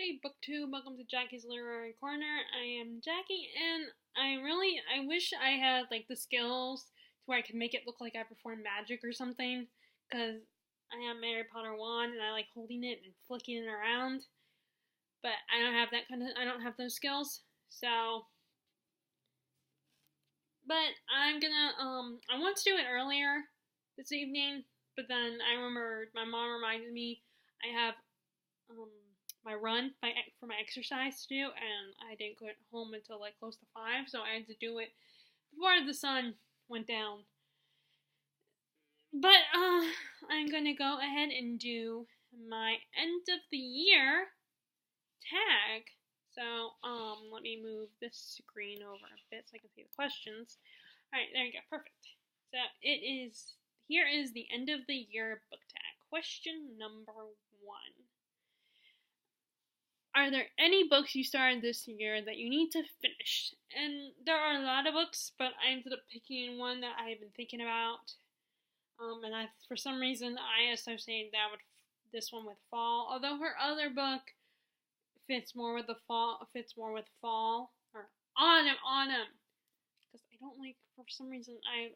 Hey, BookTube, welcome to Jackie's Literary Corner. I am Jackie, and I wish I had, like, the skills to where I could make it look like I perform magic or something, because I have my Harry Potter wand, and I like holding it and flicking it around, but I don't have those skills, so, but I wanted to do it earlier this evening, but then I remember my mom reminded me I have, um, for my exercise to do, and I didn't get home until like close to 5, so I had to do it before the sun went down. But I'm gonna go ahead and do my end of the year tag. So let me move this screen over a bit so I can see the questions. All right, there you go, perfect. So here is the end of the year book tag. Question number 1. Are there any books you started this year that you need to finish? And there are a lot of books, but I ended up picking one that I have been thinking about. For some reason, I associated this one with fall. Although her other book fits more with fall or autumn. Because I don't like, for some reason, I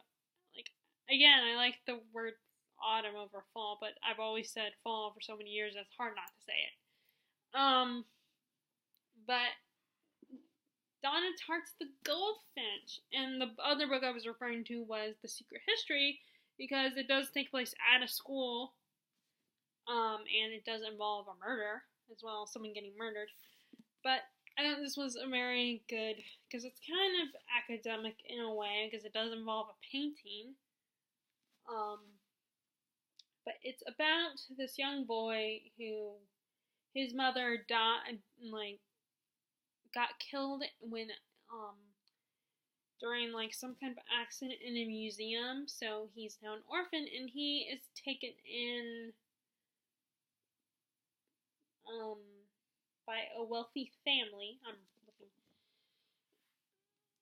like the word autumn over fall, but I've always said fall for so many years, it's hard not to say it. But Donna Tartt's The Goldfinch, and the other book I was referring to was The Secret History, because it does take place at a school, and it does involve a murder, as well as someone getting murdered. But I thought this was a very good, because it's kind of academic in a way, because it does involve a painting. But it's about this young boy who his mother died, got killed when during some kind of accident in a museum, so he's now an orphan, and he is taken in by a wealthy family. I'm looking,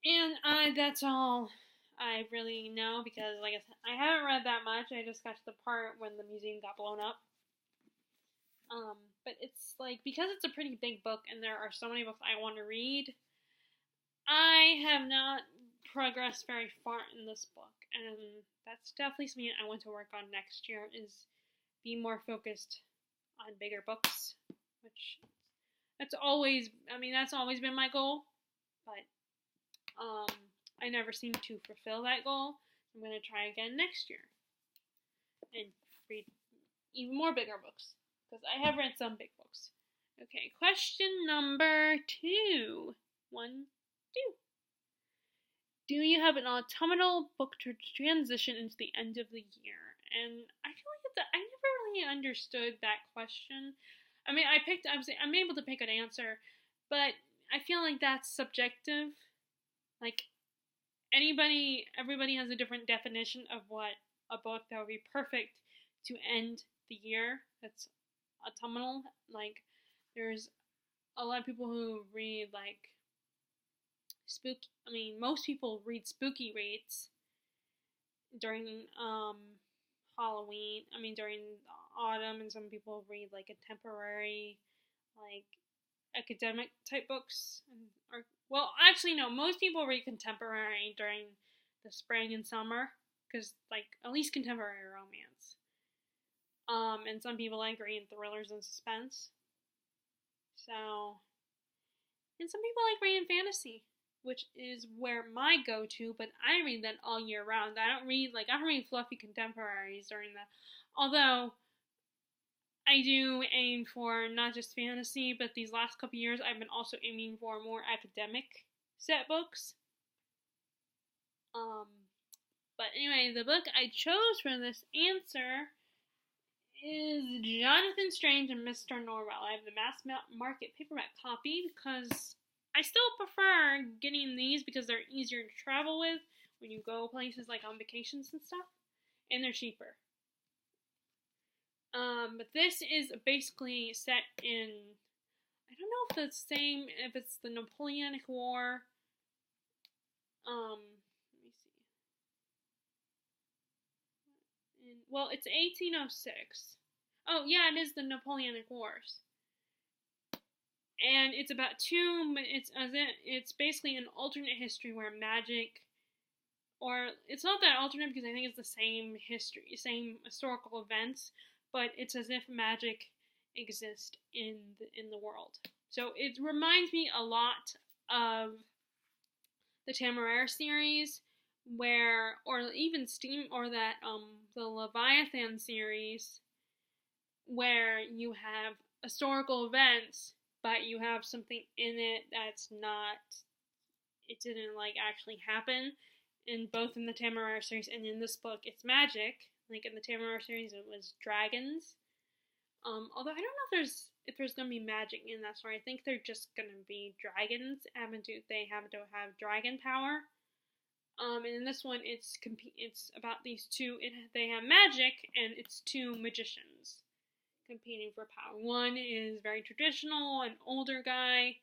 and that's all I really know, because like I said, I haven't read that much. I just got to the part when the museum got blown up. But it's because it's a pretty big book and there are so many books I want to read, I have not progressed very far in this book, and that's definitely something I want to work on next year, is be more focused on bigger books, which that's always been my goal, but I never seem to fulfill that goal. I'm going to try again next year and read even more bigger books, because I have read some big books. Okay, question number 2. 1, 2. Do you have an autumnal book to transition into the end of the year? And I feel like I never really understood that question. I mean, I'm able to pick an answer, but I feel like that's subjective. Like, everybody has a different definition of what a book that would be perfect to end the year that's autumnal. There's a lot of people who read most people read spooky reads during Halloween. During autumn, and some people read contemporary, academic type books. No, most people read contemporary during the spring and summer, because at least contemporary romance. And some people like reading thrillers and suspense. And some people like reading fantasy, which is where my go-to, but I read that all year round. I don't read fluffy contemporaries during although I do aim for not just fantasy, but these last couple years I've been also aiming for more academic set books. But anyway, the book I chose for this answer is Jonathan Strange and Mr. Norrell. I have the mass market paperback copy, because I still prefer getting these because they're easier to travel with when you go places on vacations and stuff, and they're cheaper. But this is basically set in, I don't know if it's the Napoleonic War. Let me see. Well, it's 1806. Oh, yeah, it is the Napoleonic Wars. and it's about two. It's basically an alternate history where magic, or it's not that alternate because I think it's the same history, same historical events, but it's as if magic exists in the world. So it reminds me a lot of the Temeraire series, where, or even Steam, or that the Leviathan series, where you have historical events, but you have something in it that's not, it didn't like actually happen. In both in the Temeraire series and in this book, it's magic. Like in the Temeraire series, it was dragons. Although I don't know if there's gonna be magic in that story. I think they're just gonna be dragons. They have to have dragon power. And in this one, it's about these two. They have magic, and it's two magicians competing for power. One is very traditional, an older guy,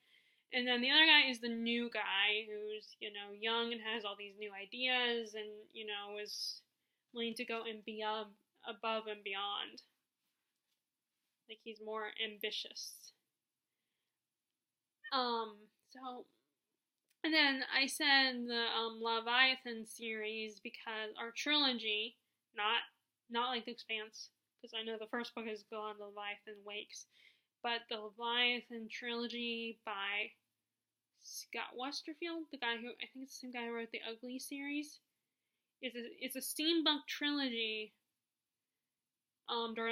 and then the other guy is the new guy who's, young and has all these new ideas and, is willing to go and be above and beyond. Like, he's more ambitious. And then I said the Leviathan series because our trilogy, not like The Expanse, because I know the first book is called Leviathan Wakes, but the Leviathan trilogy by Scott Westerfield, the guy who, I think it's the same guy who wrote the Ugly series, it's a steampunk trilogy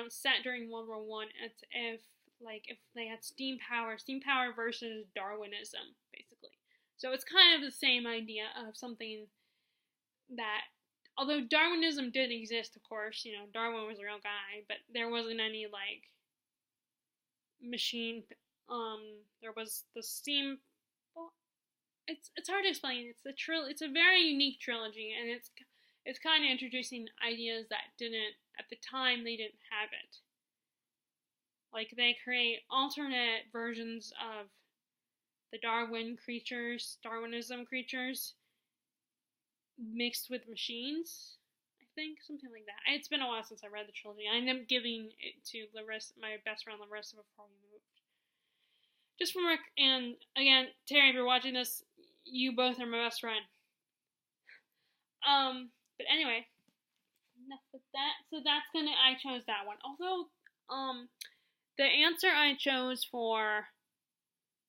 set during World War I. It's if they had steam power versus Darwinism, basically. So it's kind of the same idea of something that, although Darwinism did exist, of course, Darwin was a real guy, but there wasn't any, machine, there was the steam, well, it's hard to explain. It's a very unique trilogy, and it's kind of introducing ideas that at the time, they didn't have it. Like, they create alternate versions of the Darwinism creatures, mixed with machines, I think, something like that. It's been a while since I read the trilogy. I ended up giving it to my best friend Larissa before we moved. Just from Rick, and again, Terry, if you're watching this, you both are my best friend. But anyway, enough with that. So I chose that one. Although, the answer I chose for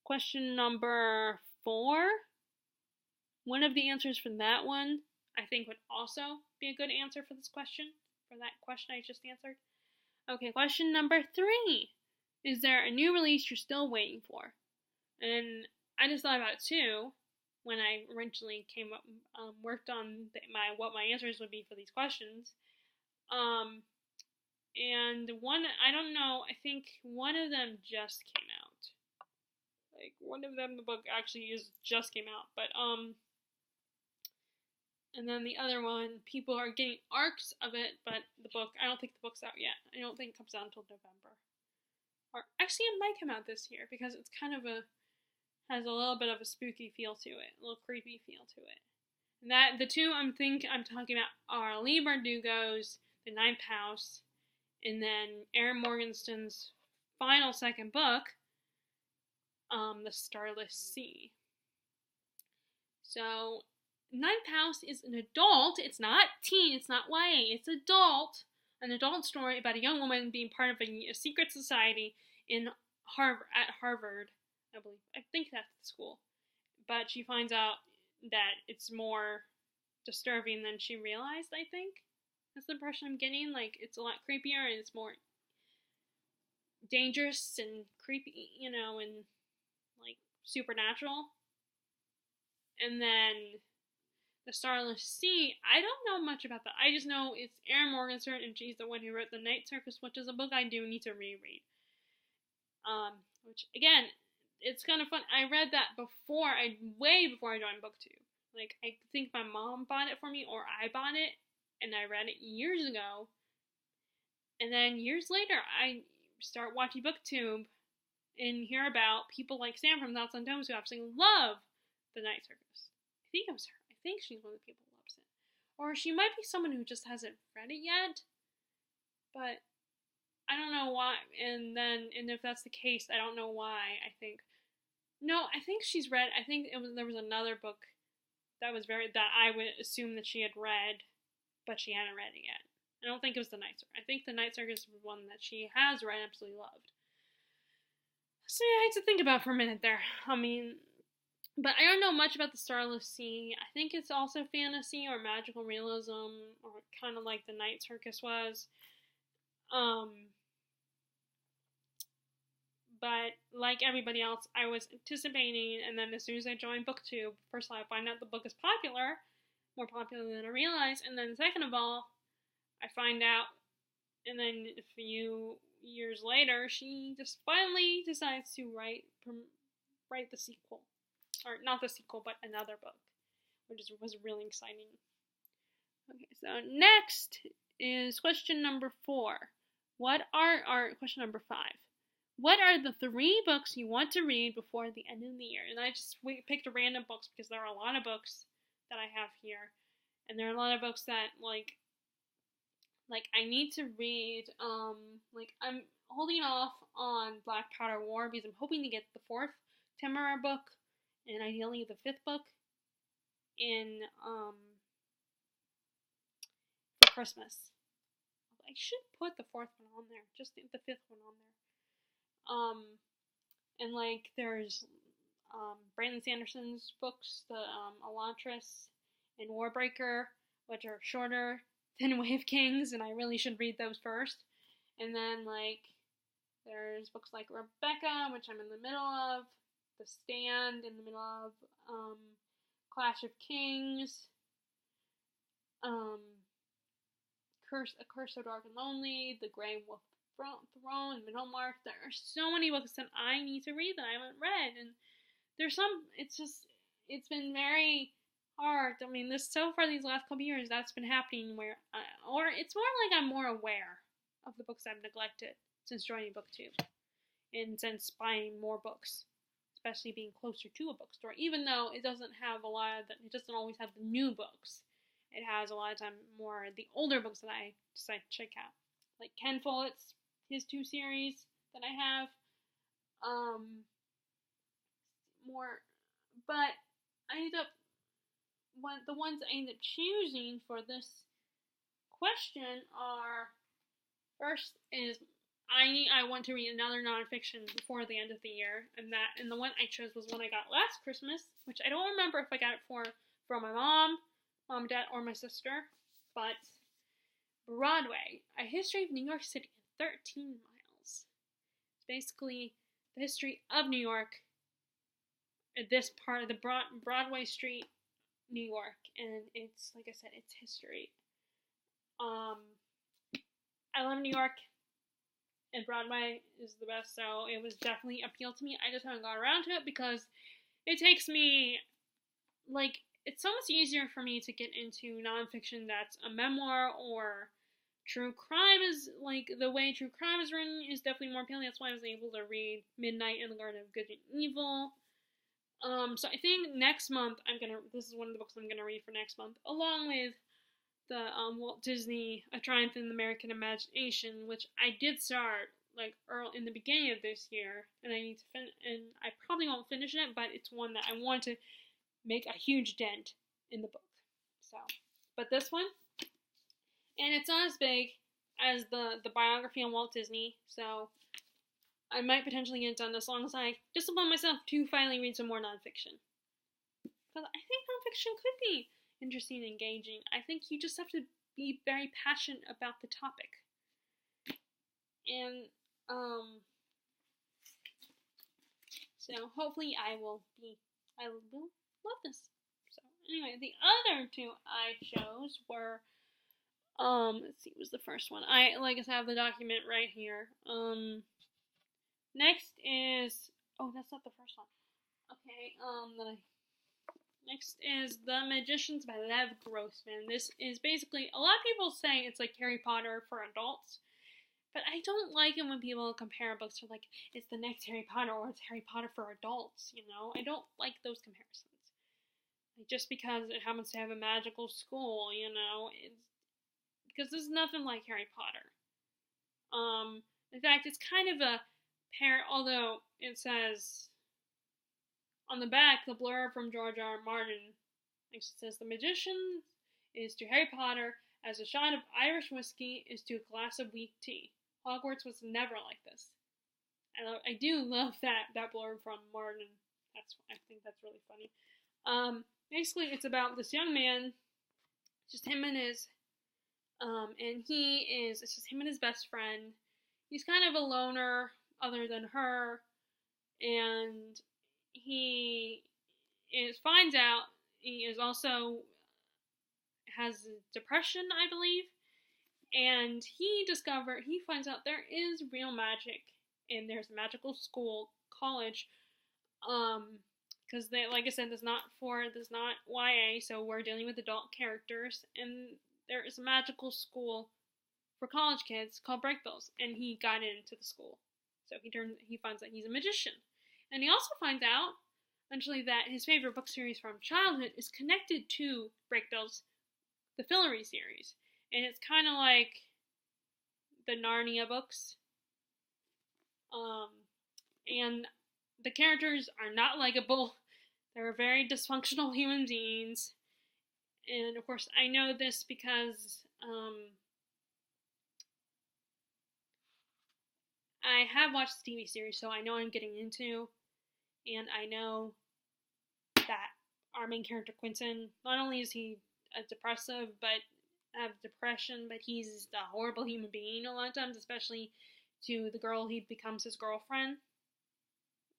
question number 4, one of the answers for that one, I think would also be a good answer for this question, for that question I just answered. Okay, question number 3. Is there a new release you're still waiting for? And I just thought about it too, when I originally worked on what my answers would be for these questions. And one, I don't know, I think one of them just came out. Like, one of them, the book actually just came out, but, and then the other one, people are getting arcs of it, but I don't think the book's out yet. I don't think it comes out until November. Or, actually, it might come out this year, because it's kind of has a little bit of a spooky feel to it, a little creepy feel to it. And the two I'm talking about are Leigh Bardugo's The Ninth House, and then Erin Morgenstern's final second book, The Starless Sea. So, Ninth House is an adult, it's not teen, it's not YA, it's an adult story about a young woman being part of a secret society at Harvard, I believe. I think that's the school. But she finds out that it's more disturbing than she realized, I think. That's the impression I'm getting. Like, it's a lot creepier and it's more dangerous and creepy, and like supernatural. And then The Starless Sea, I don't know much about that. I just know it's Erin Morgenstern, and she's the one who wrote The Night Circus, which is a book I do need to reread. Which, again, it's kind of fun. I read that way before I joined BookTube. Like, I think my mom bought it for me, or I bought it, and I read it years ago. And then years later, I start watching BookTube and hear about people like Sam from Thoughts on Domes who absolutely love The Night Circus. I think it was her. I think she's one of the people who loves it. Or she might be someone who just hasn't read it yet. But I don't know why. And if that's the case, I don't know why. I think No, I think she's read. I think there was another book that I would assume that she had read, but she hadn't read it yet. I don't think it was the Night Circus. I think the Night Circus was one that she has read and absolutely loved. So yeah, I had to think about for a minute there. I mean, but I don't know much about the Starless Sea. I think it's also fantasy or magical realism, or kind of like the Night Circus was. Um, but like everybody else, I was anticipating, and then as soon as I joined BookTube, first of all, I find out the book is popular, more popular than I realized, and then second of all, I find out, and then a few years later, she just finally decides to write the sequel, or not the sequel, but another book, which was really exciting. Okay, so next is question number 4. Question number 5. What are the 3 books you want to read before the end of the year? And I just picked random books because there are a lot of books that I have here, and there are a lot of books that like I need to read. Like I'm holding off on Black Powder War because I'm hoping to get the 4th Temera book, and ideally the 5th book in for Christmas. I should put the 4th one on there, just the 5th one on there. And like there's Brandon Sanderson's books, the Elantris and Warbreaker, which are shorter than Wave Kings, and I really should read those first. And then like there's books like Rebecca, which I'm in the middle of, The Stand in the middle of, Clash of Kings, A Curse So Dark and Lonely, The Grey Wolf Throne, Middlemarch. There are so many books that I need to read that I haven't read, and there's some. It's been very hard. I mean, so far these last couple years, that's been happening where, or it's more like I'm more aware of the books I've neglected since joining BookTube, and since buying more books, especially being closer to a bookstore. Even though it doesn't have it doesn't always have the new books. It has a lot of time more the older books that I decide to check out, like Ken Follett's his 2 series that I have. More, but I ended up the ones I ended up choosing for this question are, first is I want to read another nonfiction before the end of the year, and the one I chose was one I got last Christmas, which I don't remember if I got it from my mom, dad, or my sister, but Broadway, A History of New York City in 13 Miles. It's basically the history of New York, this part of the Broadway Street, New York, and it's, like I said, it's history. I love New York, and Broadway is the best, so it was definitely appealed to me. I just haven't got around to it because it takes me, like, it's so much easier for me to get into nonfiction that's a memoir or true crime is, like, the way true crime is written is definitely more appealing. That's why I was able to read Midnight in the Garden of Good and Evil. So I think next month this is one of the books I'm gonna read for next month, along with the Walt Disney A Triumph in the American Imagination, which I did start like early in the beginning of this year, and I need to and I probably won't finish it, but it's one that I want to make a huge dent in the book. So, but this one, and it's not as big as the biography on Walt Disney, so I might potentially get it done as long as I discipline myself to finally read some more nonfiction. Because I think nonfiction could be interesting and engaging. I think you just have to be very passionate about the topic. And, so hopefully I will love this. So, anyway, the other 2 I chose were, let's see, what was the first one? I have the document right here. Next is, that's not the first one. Okay, next is The Magicians by Lev Grossman. This is basically, a lot of people say it's like Harry Potter for adults, but I don't like it when people compare books to, like, it's the next Harry Potter or it's Harry Potter for adults, you know? I don't like those comparisons. Like, just because it happens to have a magical school, you know? Because this is nothing like Harry Potter. In fact, it's kind of a although it says on the back, the blurb from George R. R. Martin, it says, "The magician is to Harry Potter as a shot of Irish whiskey is to a glass of weak tea. Hogwarts was never like this." I do love that blurb from Martin. I think that's really funny. Basically, it's about this young man, just him and his, it's just him and his best friend. He's kind of a loner, other than her, and finds out he is also has depression, I believe, and he finds out there is real magic, and there's a magical college, because like I said, this not YA, so we're dealing with adult characters, and there is a magical school for college kids called Brakebills, and he got into the school, so he finds out he's a magician, and he also finds out eventually that his favorite book series from childhood is connected to Brakebills, the Fillory series, and it's kind of like the Narnia books, and the characters are not likable. They're very dysfunctional human beings, and of course I know this because I have watched the TV series, so I know what I'm getting into, and I know that our main character Quentin, not only is he a depression, but he's a horrible human being a lot of times, especially to the girl he becomes his girlfriend,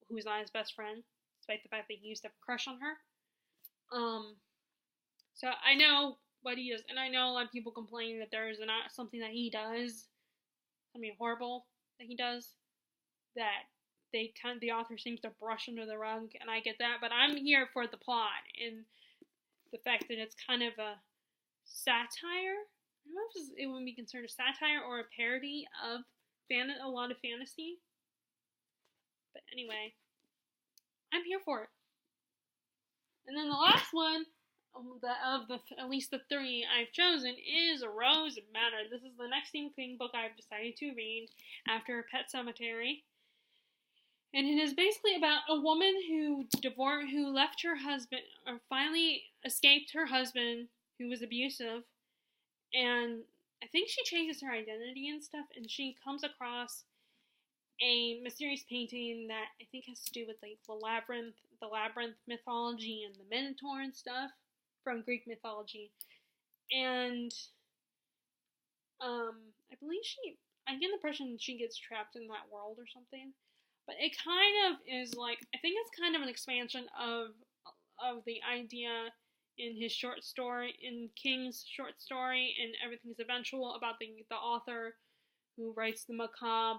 who's not his best friend, despite the fact that he used to have a crush on her. So I know what he is, and I know a lot of people complain that there is not something that he does, something horrible that he does, that the author seems to brush under the rug, and I get that, but I'm here for the plot, and the fact that it's kind of a satire. I don't know if it would be considered a satire or a parody of a lot of fantasy. But anyway, I'm here for it. And then the last one, at least the three I've chosen, is Rose Manor. This is the next Stephen King book I've decided to read after Pet Sematary. And it is basically about a woman who left her husband, or finally escaped her husband, who was abusive, and I think she changes her identity and stuff, and she comes across a mysterious painting that I think has to do with like the labyrinth mythology and the Minotaur and stuff from Greek mythology, and I get the impression she gets trapped in that world or something. But it kind of is like, I think it's kind of an expansion of the idea in his short story, in King's short story, and Everything's Eventual, about the author who writes the macabre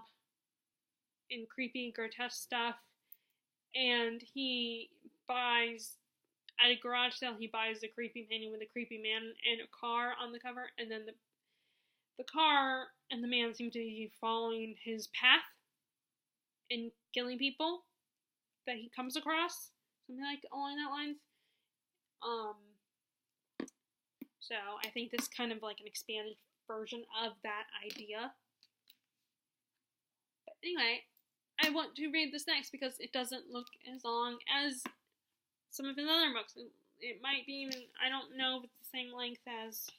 and creepy, grotesque stuff. And he buys, at a garage sale, he buys the creepy painting with a creepy man and a car on the cover, and then the car and the man seem to be following his path in killing people that he comes across, something like along that lines. So I think this is kind of like an expanded version of that idea. But anyway, I want to read this next because it doesn't look as long as some of his other books. It might be even, I don't know if it's the same length as,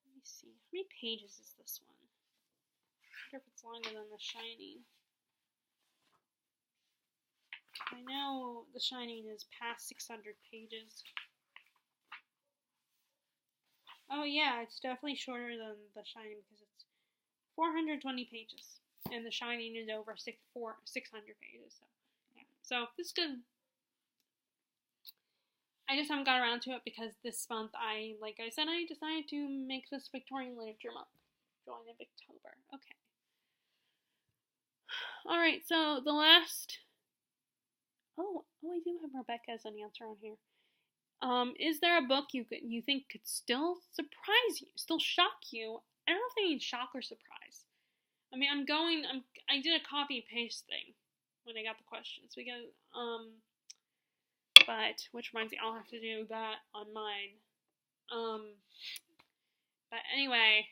let me see, how many pages is this one? I wonder if it's longer than The Shining. I know The Shining is past 600 pages. Oh yeah, it's definitely shorter than The Shining because it's 420 pages. And The Shining is over 600 pages. So, yeah. So, this is good. I just haven't got around to it because this month, like I said, I decided to make this Victorian Literature Month. Join in October. Okay. Alright, so the last... Oh, I do have Rebecca as an answer on here. Is there a book you think could still surprise you, still shock you? I don't know if they mean shock or surprise. I mean, I did a copy and paste thing when I got the questions because, but, which reminds me, I'll have to do that on mine. But anyway,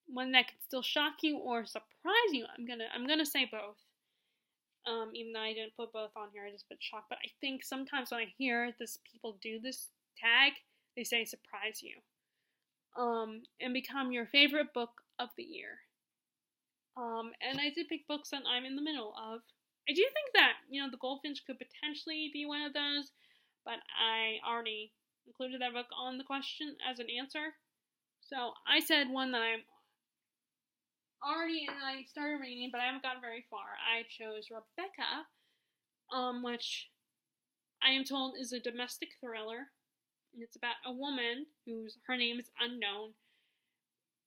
one that could still shock you or surprise you, I'm gonna say both. Even though I didn't put both on here, I just put shock. But I think sometimes when I hear this, people do this tag, they say surprise you. And become your favorite book of the year. And I did pick books that I'm in the middle of. I do think that, The Goldfinch could potentially be one of those, but I already included that book on the question as an answer. So I said one that I'm already, and I started reading, but I haven't gotten very far. I chose Rebecca, which I am told is a domestic thriller. It's about a woman her name is unknown.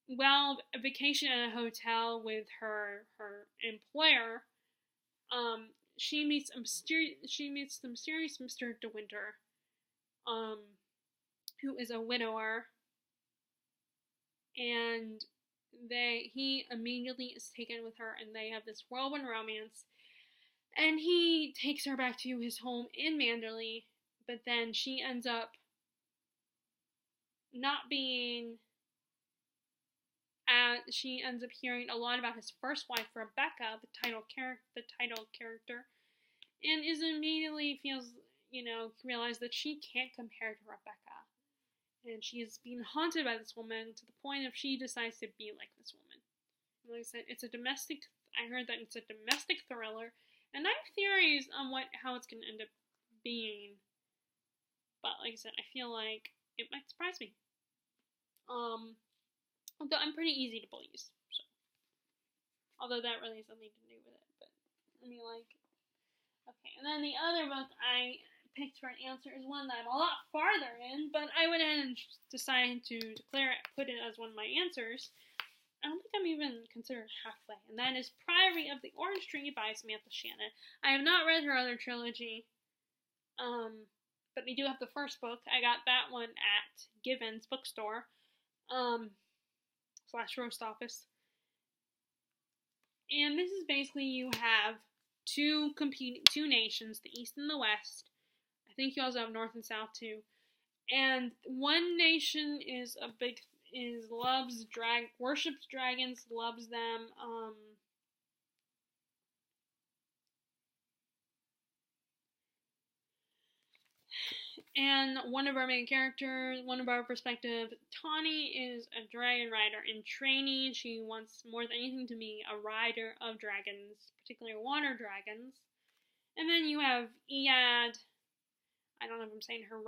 While a vacation at a hotel with her employer, she meets the mysterious Mr. De Winter, who is a widower, and he immediately is taken with her, and they have this whirlwind romance. And he takes her back to his home in Manderley, but then she ends up not being. She ends up hearing a lot about his first wife, Rebecca, the title character, and realizes that she can't compare to Rebecca, and she is being haunted by this woman to the point of she decides to be like this woman. And like I said, I heard that it's a domestic thriller, and I have theories on how it's going to end up being, but like I said, I feel like it might surprise me. Although I'm pretty easy to please, so. Although that really has nothing to do with it, but okay. And then the other book I picked for an answer is one that I'm a lot farther in, but I went ahead and decided to put it as one of my answers. I don't think I'm even considered halfway, and that is Priory of the Orange Tree by Samantha Shannon. I have not read her other trilogy, but I do have the first book. I got that one at Given's bookstore. / roast office. And this is basically you have two nations, the East and the West. I think you also have North and South too. And one nation worships dragons, loves them, and one of our main characters, one of our perspective, Tawny, is a dragon rider in training. She wants more than anything to be a rider of dragons, particularly water dragons. And then you have Iyad. I don't know if I'm saying her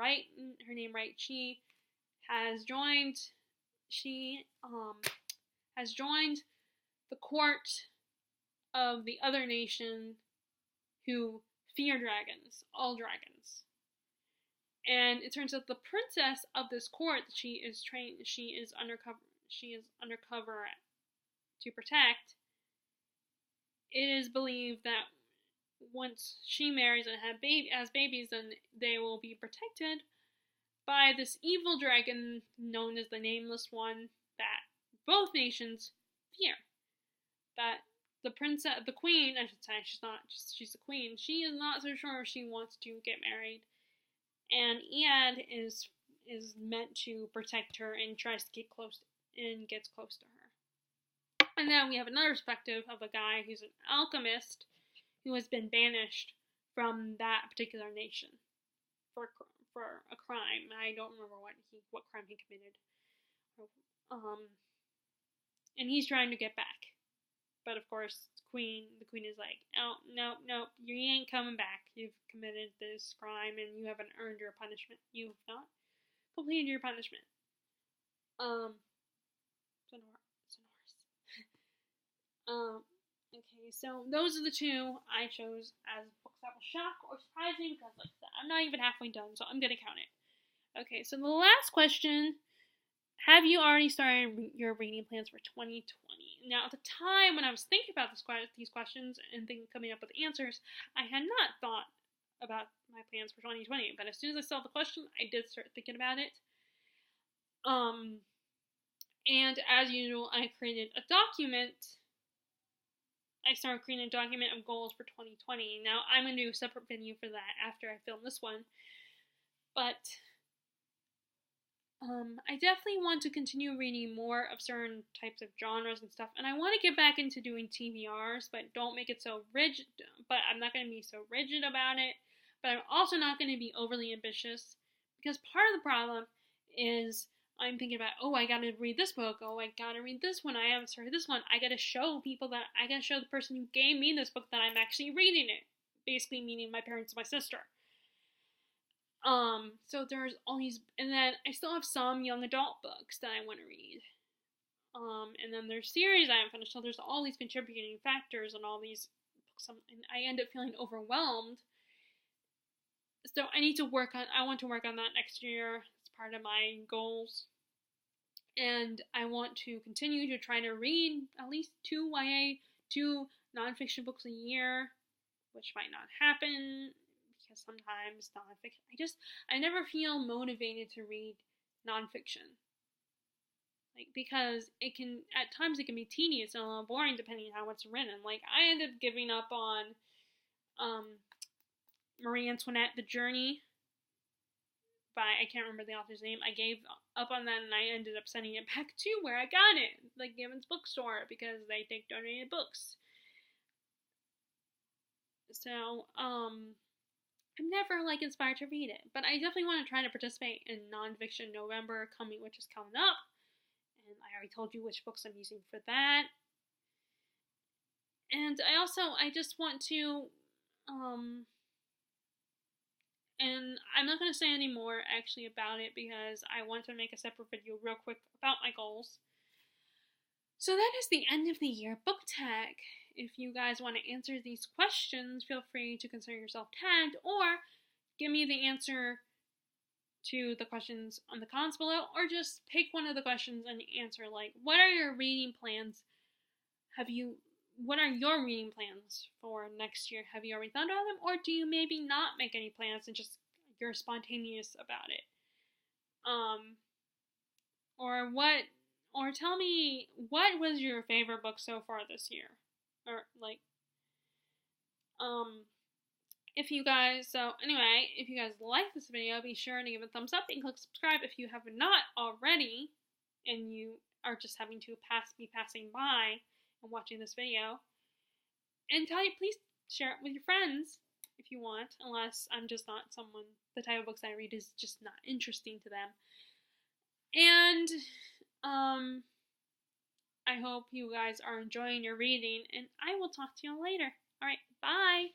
name right. She has joined the court of the other nation who fear dragons, all dragons. And it turns out the princess of this court that she is undercover to protect. It is believed that once she marries and has babies, then they will be protected by this evil dragon known as the Nameless One that both nations fear. That the queen, I should say, she's the queen. She is not so sure she wants to get married. And Iyad is meant to protect her and tries to get close and gets close to her. And then we have another perspective of a guy who's an alchemist who has been banished from that particular nation for a crime. I don't remember what crime he committed. And he's trying to get back. But of course, the queen is like, oh, no, you ain't coming back. You've committed this crime and you haven't earned your punishment. You've not completed your punishment. Okay, so those are the two I chose as books that will shock or surprise me because, like I said, I'm not even halfway done, so I'm gonna count it. Okay, so the last question: have you already started your reading plans for 2020? Now, at the time when I was thinking about these questions and coming up with answers, I had not thought about my plans for 2020. But as soon as I saw the question, I did start thinking about it. And as usual, I created a document. I started creating a document of goals for 2020. Now, I'm going to do a separate video for that after I film this one. But I definitely want to continue reading more of certain types of genres and stuff, and I want to get back into doing TBRs, but don't make it so rigid. But I'm not going to be so rigid about it. But I'm also not going to be overly ambitious, because part of the problem is I'm thinking about, oh, I got to read this book. Oh, I got to read this one. I haven't started this one. I got to show people that I got to show the person who gave me this book that I'm actually reading it. Basically, meaning my parents and my sister. So there's all these, and then I still have some young adult books that I want to read. And then there's series I haven't finished, so there's all these contributing factors and all these books, and I end up feeling overwhelmed. So I want to work on that next year. It's part of my goals. And I want to continue to try to read at least 2 YA, 2 nonfiction books a year, which might not happen, because sometimes nonfiction, I never feel motivated to read nonfiction. Like, because at times it can be tedious and a little boring depending on how it's written. Like, I ended up giving up on, Marie Antoinette, The Journey, by, I can't remember the author's name. I gave up on that and I ended up sending it back to where I got it, like Gibbons Bookstore, because they take donated books. So, I'm never, like, inspired to read it, but I definitely want to try to participate in Nonfiction November which is coming up, and I already told you which books I'm using for that. And I just want to, and I'm not going to say any more, actually, about it, because I want to make a separate video real quick about my goals. So that is the end of the year book tag. If you guys want to answer these questions, feel free to consider yourself tagged, or give me the answer to the questions on the comments below, or just pick one of the questions and answer, like, what are your reading plans? What are your reading plans for next year? Have you already thought about them, or do you maybe not make any plans and just you're spontaneous about it? Or tell me, what was your favorite book so far this year? Or, like, if you guys like this video, be sure to give it a thumbs up and click subscribe if you have not already, and you are just having to be passing by and watching this video. And please share it with your friends if you want, unless I'm just not the type of books I read is just not interesting to them. And, I hope you guys are enjoying your reading, and I will talk to you all later. Alright, bye!